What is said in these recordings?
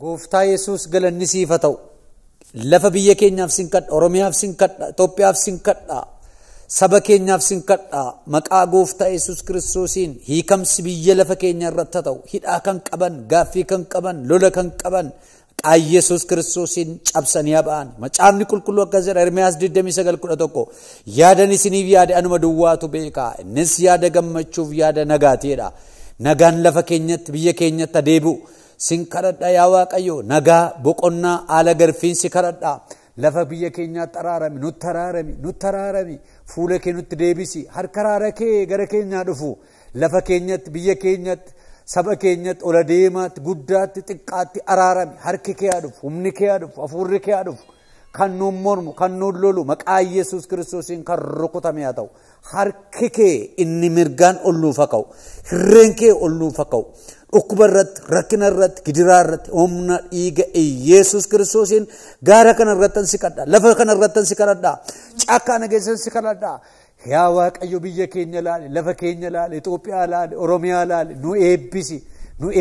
Gooftaa Yesuus galanni siif haa ta'u. Lafa biyya keenyaaf sin kadha, Oromiyaaf sin kadha, Itoophiyaaf sin kadha, saba keenyaaf sin kadha. Maqaa Gooftaa Yesuus Kiristoosiin hiikamsi biyya lafa keenya irratti haa ta'u. Hidhaa kan qaban, gaaffii kan qaban, lola kan qaban maqaa Yesuus Kiristoosiin cabsanii ba'an. Macaafni qulqulluu akkas jedha Ermiyaas 29:11 yaadan isiniif yaade anuma duwwaatu beeka. Innis yaada gammachuuf yaada nagaatiidha. Nagaan lafa keenyatti biyya keenyatti adeebi'u. Sin kadhadha yaa Waaqayyo, nagaa boqonnaa haala garfiinsi kadhadha. Lafa biyya keenyaatti araarami, nutti araarami, fuula kee nutti deebisi, harka araara kee gara keenyaa dhufu. Lafa keenyatti, biyya keenyatti, saba keenyatti, ola deemaatti, guddaatti, xiqqaatti araarami. Harki kee haa dhufu, humni kee haa dhufu, hafuurri kee haa dhufu. Kan nuun mormu, kan nuun lolu, maqaa Yesuus Kiristoosiin kan rukutame haa ta'u. Harki kee inni mirgaan ol nuuf haa ka'u. Hirreen kee ol nuuf haa ka'u. Dhukkuba irratti, rakkina irratti, gidiraa irratti, humna dhiiga Yesuus Kiristoosiin gaara kana irratti si kadha, lafa kana irratti si kadha, caakkaa nageessan si kadha. Yaa Waaqayyo biyya keenya ilaali, lafa keenya ilaali, Itoophiyaa ilaali, Oromiyaa ilaali, nu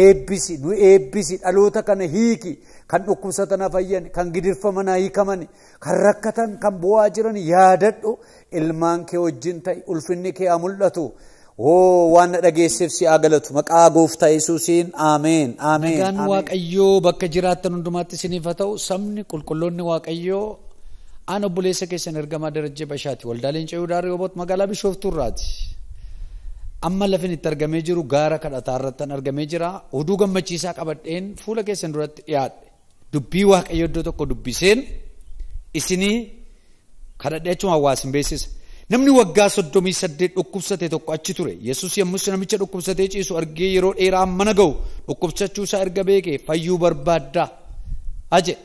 eebbisi, dhaloota kana hiiki, kan dhukkubsatan fayyan, kan gidirfaman hiikaman, kan rakkatan, kan bu'aa jiran yaadadhu, ilmaan kee wajjin ta'i, ulfinni kee haa mul'atu. waan dhageesseef si galatu maqaa Gooftaa Yesuusiin ameen ameen. Nagaan Waaqayyoo bakka jiraattan hundumaatti isiniif haa ta'u. Sabni qulqulloonni Waaqayyoo aan obboleessa keessan ergamaa Darajjee Bashaati waldaaleen Ce'uudhaa Rihooboot magaalaa Bishooftuu irraati. Amma lafin itti argamee jiru gaara kadhataa irratti argamee jira. Oduu gammachiisaa qabadheen fuula keessan duratti dhiyaadhe. Dubbii Waaqayyoo iddoo tokko dubbiseen isinii kadhadhee achuma hawaasin beeksisa. Namni waggaa 38 dhukkubsate tokko achi ture. Yesuus yommus namicha dhukkubsatee ciisu argee yeroo dheeraa mana ga'u dhukkubsachuusaa erga beekee fayyuu barbaaddaa aje.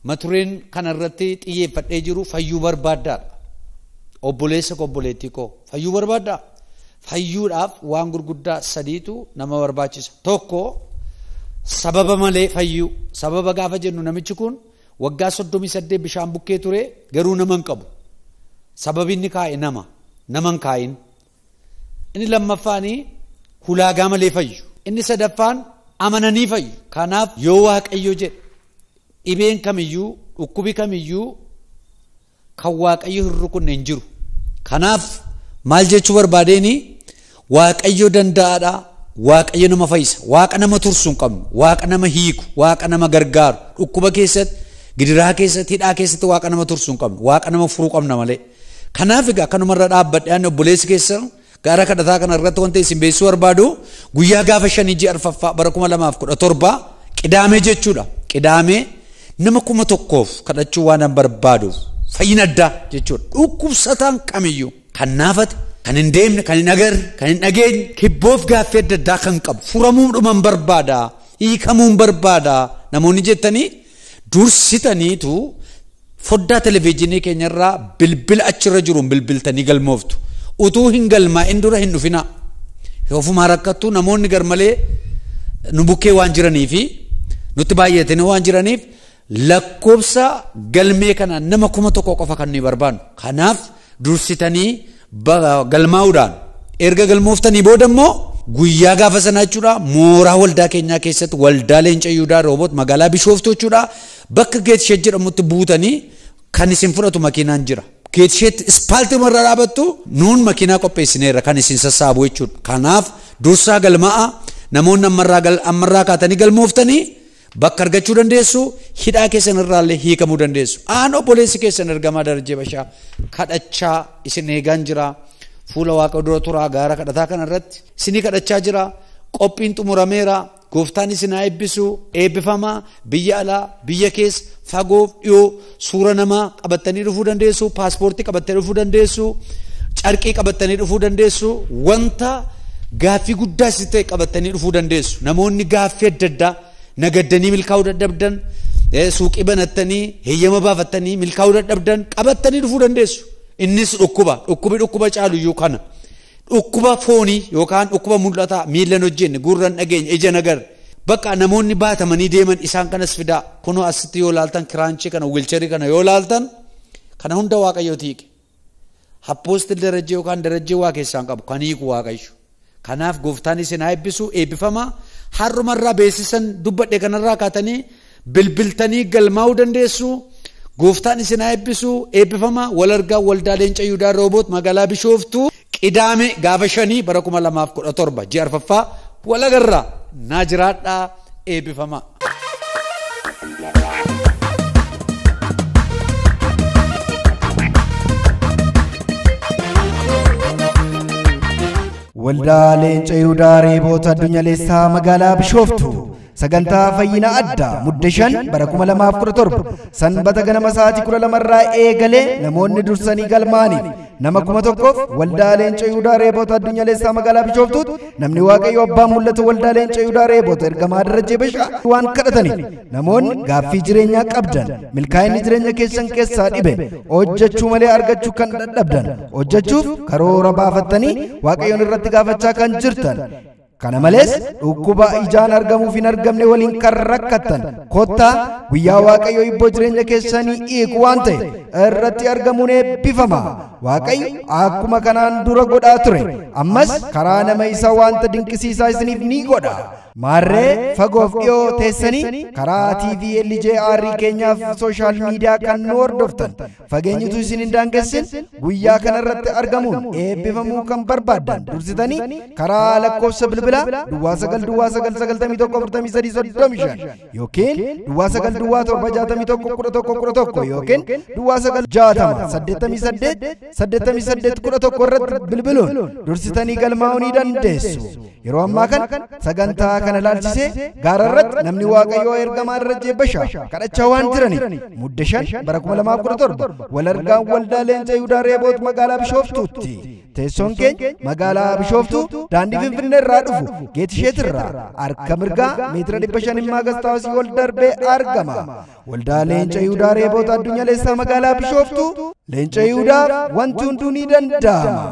Matureen kanarratti xiyyeeffadhee jiru fayyuu barbaaddaadha. Obboleessa koo obboleettii koo fayyuu barbaaddaa. Fayyuudhaaf waan gurguddaa sadiitu nama barbaachisa. Tokko sababa malee fayyuu. Sababa gaafa jennu namichi kun waggaa 38 bishaan bukkee ture garuu nama hin qabu. Sababi inni kaa'e naman kaa'in. Inni lammaffaanii hulaagaa malee fayyu. Inni sadaffaan amananii fayyu. Kanaaf yoo Waaqayyo jedhe dhibeen kamiyyuu dhukkubi kamiyyuu kan Waaqayyo hin rukunne hin jiru. Kanaaf maal jechuu barbaadeeni Waaqayyo danda'aadha. Waaqayyo nama fayyisa. Waaqa nama tursu hin qabnu. Waaqa nama hiiku. Waaqa nama gargaaru. Dhukkuba keessatti, gidiraa keessatti, hidhaa keessatti Waaqa nama tursu hin qabnu. Waaqa nama furuu qabna malee. Kanaaf egaa kanumarra dhaabbadhaan obboleessi keessan gaara kadhataa kana irratti wanti isin beeksisuu barbaadu guyyaa gaafa 5 ji'a arfaffaa bara 2017 qidaamee jechuudha. Qidaamee nama 1,000f kadhachuu waan barbaaduuf fayyina addaa jechuudha. Dhukkubsataan kamiyyuu kan naafate, kan hin deemne, kan hin agarre, kan hin dhageenye, kibboof gaaffii adda addaa kan qabu furamuudhuman barbaada, hiikamuun barbaada. Namoonni jettanii dursitaniitu foddaa televiizyinii keenyarraa bilbila achirra jiruun bilbiltanii galmooftu. Utuu hin galmaa'in dura hin dhufina. Ofumaa rakkattu namoonni garmalee nu bukkee waan jiraniifi nutti baay'atanii waan jiraniif lakkoobsa galmee kana nama 1,000 qofa kan nuyi barbaannu. Kanaaf dursitanii galmaa'uudhaan erga galmooftanii booda immoo guyyaa gaafa sana jechuudha mooraa waldaa keenyaa keessatti waldaaleen Ce'uudhaa Rihooboot magaalaa Bishooftuu jechuudha bakka Geetsheet jedhamutti buutanii kan isin fudhatu makiinaan jira. Geetsheet ispaaltii marra dhaabattu nuun makiinaa qopheessineerra kan isin sassaabu jechuudha. Kanaaf dursaa galmaa'a namoonni ammarraa kaatanii galmooftanii bakka argachuu dandeessu, hidhaa keessan irraallee hiikamuu dandeessu. Aan obboleessi keessan ergamaa Darajjee Bashaa kadhachaa isin eegaan jira. Fuula Waaqa dura turaa gaara kadhataa kana irratti isinii kadhachaa jira. Qophiin xumurameera. Gooftaan isin haa eebbisu. Eebbifamaa biyya alaa, biyya keessa, fagoof dhiyoo suura namaa qabattanii dhufuu dandeessu. Paaspoortii qabattanii dhufuu dandeessu. Carqii qabattanii dhufuu dandeessu. Wanta gaaffii guddaa isin ta'e qabattanii dhufuu dandeessu. Namoonni gaaffii adda addaa nagaddanii milkaa'uu dadhabdan, suuqii banattanii, heeyyama baafattanii milkaa'uu dadhabdan qabattanii dhufuu dandeessu. Innis dhukkuba caalu iyyuu kana. Dhukkuba foonii yookaan dhukkuba mul'ataa miilan hojjenne gurran dhageenya ija nagar bakka namoonni baatamanii deeman isaan kanas fidaa. Kunoo asitti yoo laaltan kiraanchii kana wiilcharii kana yoo laaltan kana hunda Waaqayyo tiike. Appoostil darajee yookaan darajee waa keessaan qabu kan hiiku waaqayyo. Kanaaf gooftaan isin haa eebbisu eebbifama. Har'umarraa beeksisan dubbadhe kanarraa kaatanii bilbiltanii galmaa'uu dandeessu. Gooftaan isin haa eebbisu eebbifama. Wal argaa waldaa Leenca Yihudaa Rooboot magaalaa Bishooftuu Qidaame gaafa 5 bara 2017 ji'a arfaffaa wal agarraa naa jiraadhaa eebbifama. Waldaa Leenca Yihudaa Rooboot addunyaalessaa magaalaa Bishooftuu sagantaa fayyina addaa muddeshan bara 2017 sanbata ganama sa'aatii 12 irraa eegalee namoonni dursanii galmaaniif nama 1000f waldaa Leenca Yihudaa Rooboot addunyaalessaa magaalaa Bishooftuutti namni waaqayyo abbaa mul'atu waldaa Leenca Yihudaa Rooboot ergamaa darajee bashaa waan kadhataniif namoonni gaaffii jireenyaa qabdan milkaa'inni jireenya keessan keessaa dhibe hojjechuu malee argachuu kan dadhabdan hojjechuuf karoora baafattanii waaqayyoon irratti gaafachaa kan jirtan kana malees dhukkuba ijaan argamuuf hin argamne waliin kan rakkattan kottaa guyyaa waaqayyo ibboo jireenya keessanii hiiku waan ta'e irratti argamuun eebbifama. Waaqayyo akkuma kanaan dura godhaa ture ammas karaa nama isa wanta dinqisiisaa isiniif ni godha. Maarree fagoof dhiyoo teessanii karaa TV LJR keenyaaf sooshaal miidiyaa kan nu hordoftan fageenyitu isin hin daangessin guyyaa kanarratti argamuun eebbifamuu kan barbaaddan dursitanii karaa lakkoofsa bilbilaa duwwaa 9 yookiin duwwaa 9 yookiin duwwaa 9 irratti bilbiluun dursitanii galmaa'uu ni dandeessu. Yeroo ammaa kana sagantaa kana ilaalchisee gaara irratti namni waaqayyoo ergamaa darajee bashaa kadhachaa waan jiraniif muddeshan bara 2017 wal argaan waldaa Leenca Yihudaa Rooboot magaalaa Bishooftuutti. Teessoon keenya magaalaa Bishooftuu daandii Finfinnee irraa dhufu Geetisheet irraa harka mirgaa meetira 500 Maagastaawusii ol darbee argama. Waldaa Leenca Yihudaa Rooboot addunyaalessaa magaalaa Bishooftuu Leenca Yihudaaf wanti hunduu ni danda'ama.